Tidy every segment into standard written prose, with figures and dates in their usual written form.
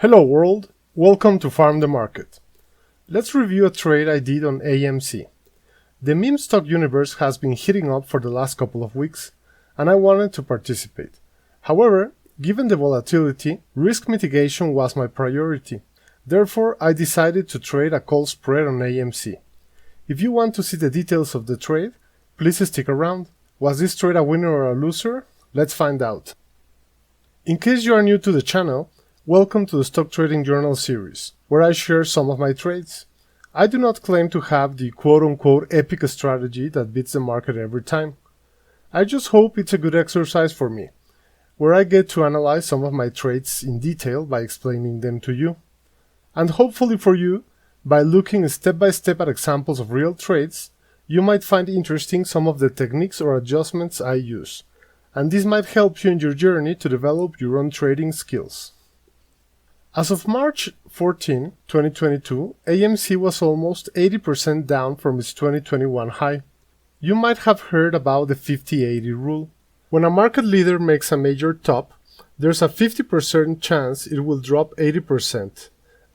Hello world, welcome to Farm the Market. Let's review a trade I did on AMC. The meme stock universe has been heating up for the last couple of weeks, and I wanted to participate. However, given the volatility, risk mitigation was my priority. Therefore, I decided to trade a call spread on AMC. If you want to see the details of the trade, please stick around. Was this trade a winner or a loser? Let's find out. In case you are new to the channel, welcome to the Stock Trading Journal series, where I share some of my trades. I do not claim to have the quote-unquote epic strategy that beats the market every time. I just hope it's a good exercise for me, where I get to analyze some of my trades in detail by explaining them to you. And hopefully for you, by looking step by step at examples of real trades, you might find interesting some of the techniques or adjustments I use, and this might help you in your journey to develop your own trading skills. As of March 14, 2022, AMC was almost 80% down from its 2021 high. You might have heard about the 50-80 rule. When a market leader makes a major top, there's a 50% chance it will drop 80%,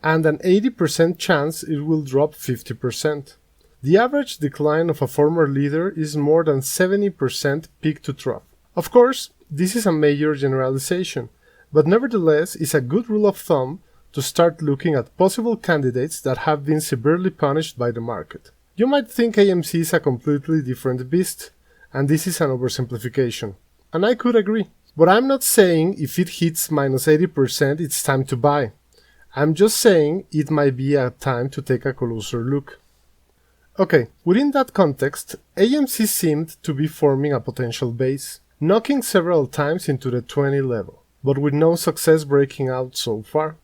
and an 80% chance it will drop 50%. The average decline of a former leader is more than 70% peak to trough. Of course, this is a major generalization, but nevertheless is a good rule of thumb to start looking at possible candidates that have been severely punished by the market. You might think AMC is a completely different beast, and this is an oversimplification. And I could agree. But I'm not saying if it hits minus 80% it's time to buy. I'm just saying it might be a time to take a closer look. Okay, within that context, AMC seemed to be forming a potential base, knocking several times into the 20 level, but with no success breaking out so far.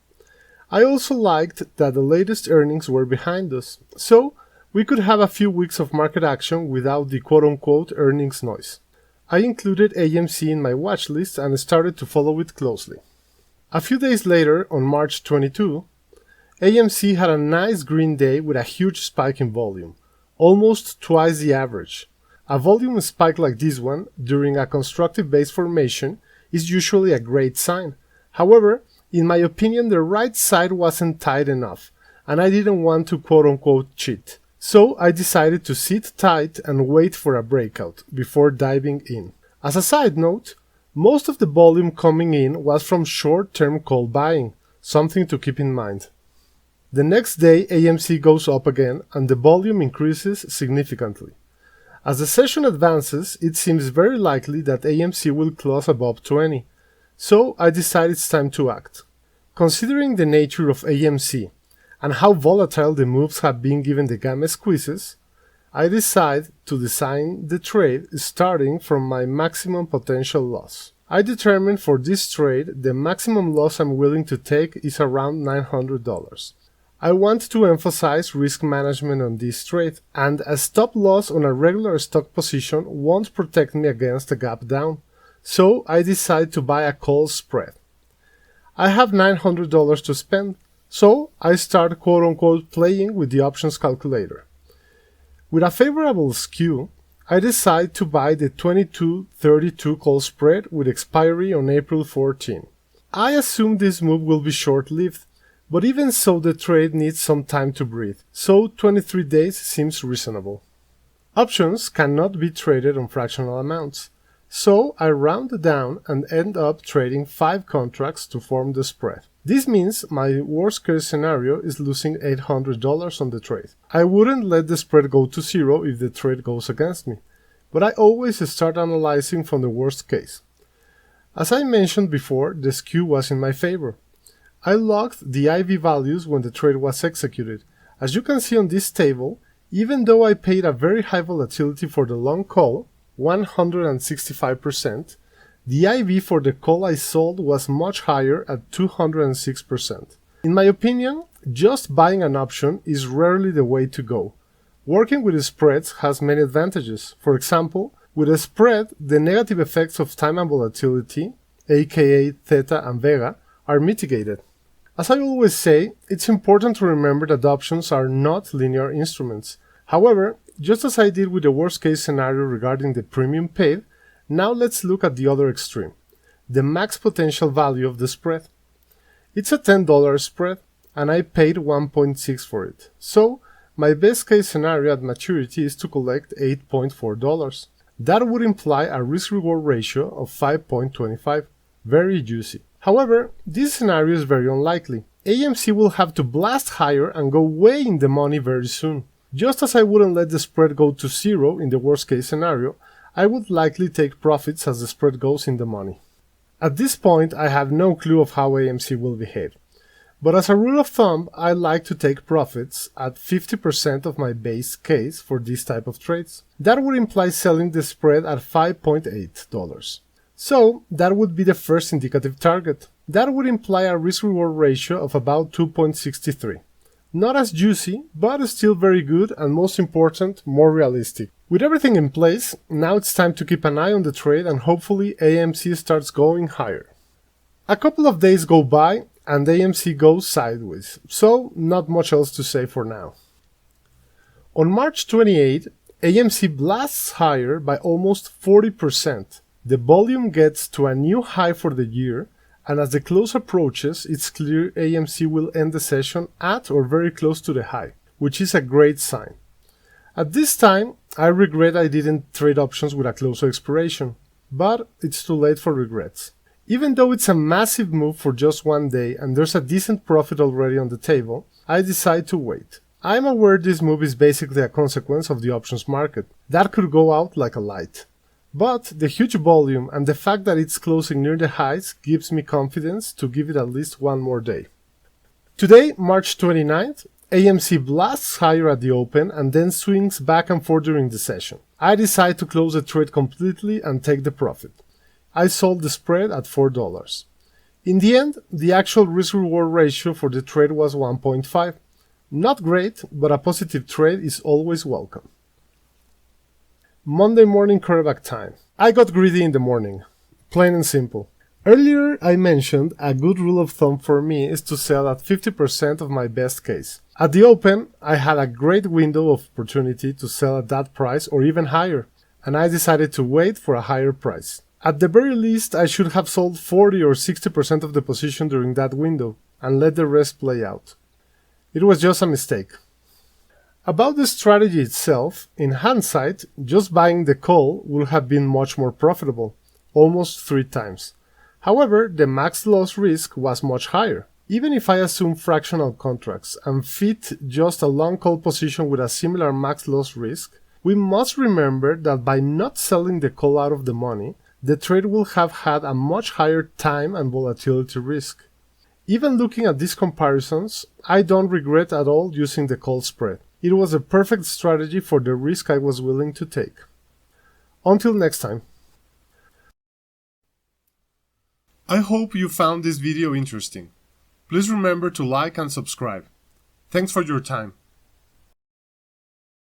I also liked that the latest earnings were behind us, so we could have a few weeks of market action without the quote-unquote earnings noise. I included AMC in my watch list and started to follow it closely. A few days later, on March 22, AMC had a nice green day with a huge spike in volume, almost twice the average. A volume spike like this one during a constructive base formation is usually a great sign. However, in my opinion, the right side wasn't tight enough, and I didn't want to quote-unquote cheat. So I decided to sit tight and wait for a breakout before diving in. As a side note, most of the volume coming in was from short-term call buying, something to keep in mind. The next day AMC goes up again and the volume increases significantly. As the session advances, it seems very likely that AMC will close above 20, so I decide it's time to act. Considering the nature of AMC and how volatile the moves have been given the gamma squeezes, I decide to design the trade starting from my maximum potential loss. I determined for this trade the maximum loss I'm willing to take is around $900. I want to emphasize risk management on this trade, and a stop loss on a regular stock position won't protect me against a gap down, so I decide to buy a call spread. I have $900 to spend, so I start quote-unquote playing with the options calculator. With a favorable skew, I decide to buy the 22.32 call spread with expiry on April 14. I assume this move will be short-lived, but even so the trade needs some time to breathe, so 23 days seems reasonable. Options cannot be traded on fractional amounts, so I round down and end up trading 5 contracts to form the spread. This means my worst case scenario is losing $800 on the trade. I wouldn't let the spread go to zero if the trade goes against me, but I always start analyzing from the worst case. As I mentioned before, the skew was in my favor. I logged the IV values when the trade was executed. As you can see on this table, even though I paid a very high volatility for the long call, 165%, the IV for the call I sold was much higher at 206%. In my opinion, just buying an option is rarely the way to go. Working with spreads has many advantages. For example, with a spread, the negative effects of time and volatility, aka theta and vega, are mitigated. As I always say, it's important to remember that options are not linear instruments. However, just as I did with the worst case scenario regarding the premium paid, now let's look at the other extreme, the max potential value of the spread. It's a $10 spread, and I paid 1.6 for it. So, my best case scenario at maturity is to collect $8.4. That would imply a risk-reward ratio of 5.25. Very juicy. However, this scenario is very unlikely. AMC will have to blast higher and go way in the money very soon. Just as I wouldn't let the spread go to zero in the worst case scenario, I would likely take profits as the spread goes in the money. At this point, I have no clue of how AMC will behave. But as a rule of thumb, I like to take profits at 50% of my base case for this type of trades. That would imply selling the spread at $5.8. So, that would be the first indicative target. That would imply a risk-reward ratio of about 2.63. Not as juicy, but still very good and most important, more realistic. With everything in place, now it's time to keep an eye on the trade and hopefully AMC starts going higher. A couple of days go by and AMC goes sideways, so not much else to say for now. On March 28, AMC blasts higher by almost 40%. The volume gets to a new high for the year, and as the close approaches, it's clear AMC will end the session at or very close to the high, which is a great sign. At this time, I regret I didn't trade options with a closer expiration, but it's too late for regrets. Even though it's a massive move for just one day and there's a decent profit already on the table, I decide to wait. I'm aware this move is basically a consequence of the options market. That could go out like a light. But the huge volume and the fact that it's closing near the highs gives me confidence to give it at least one more day. Today, March 29th, AMC blasts higher at the open and then swings back and forth during the session. I decide to close the trade completely and take the profit. I sold the spread at $4. In the end, the actual risk-reward ratio for the trade was 1.5. Not great, but a positive trade is always welcome. Monday morning quarterback time. I got greedy in the morning. Plain and simple. Earlier I mentioned a good rule of thumb for me is to sell at 50% of my best case. At the open, I had a great window of opportunity to sell at that price or even higher, and I decided to wait for a higher price. At the very least, I should have sold 40 or 60% of the position during that window and let the rest play out. It was just a mistake. About the strategy itself, in hindsight, just buying the call would have been much more profitable, almost 3 times. However, the max loss risk was much higher. Even if I assume fractional contracts and fit just a long call position with a similar max loss risk, we must remember that by not selling the call out of the money, the trade will have had a much higher time and volatility risk. Even looking at these comparisons, I don't regret at all using the call spread. It was a perfect strategy for the risk I was willing to take. Until next time. I hope you found this video interesting. Please remember to like and subscribe. Thanks for your time.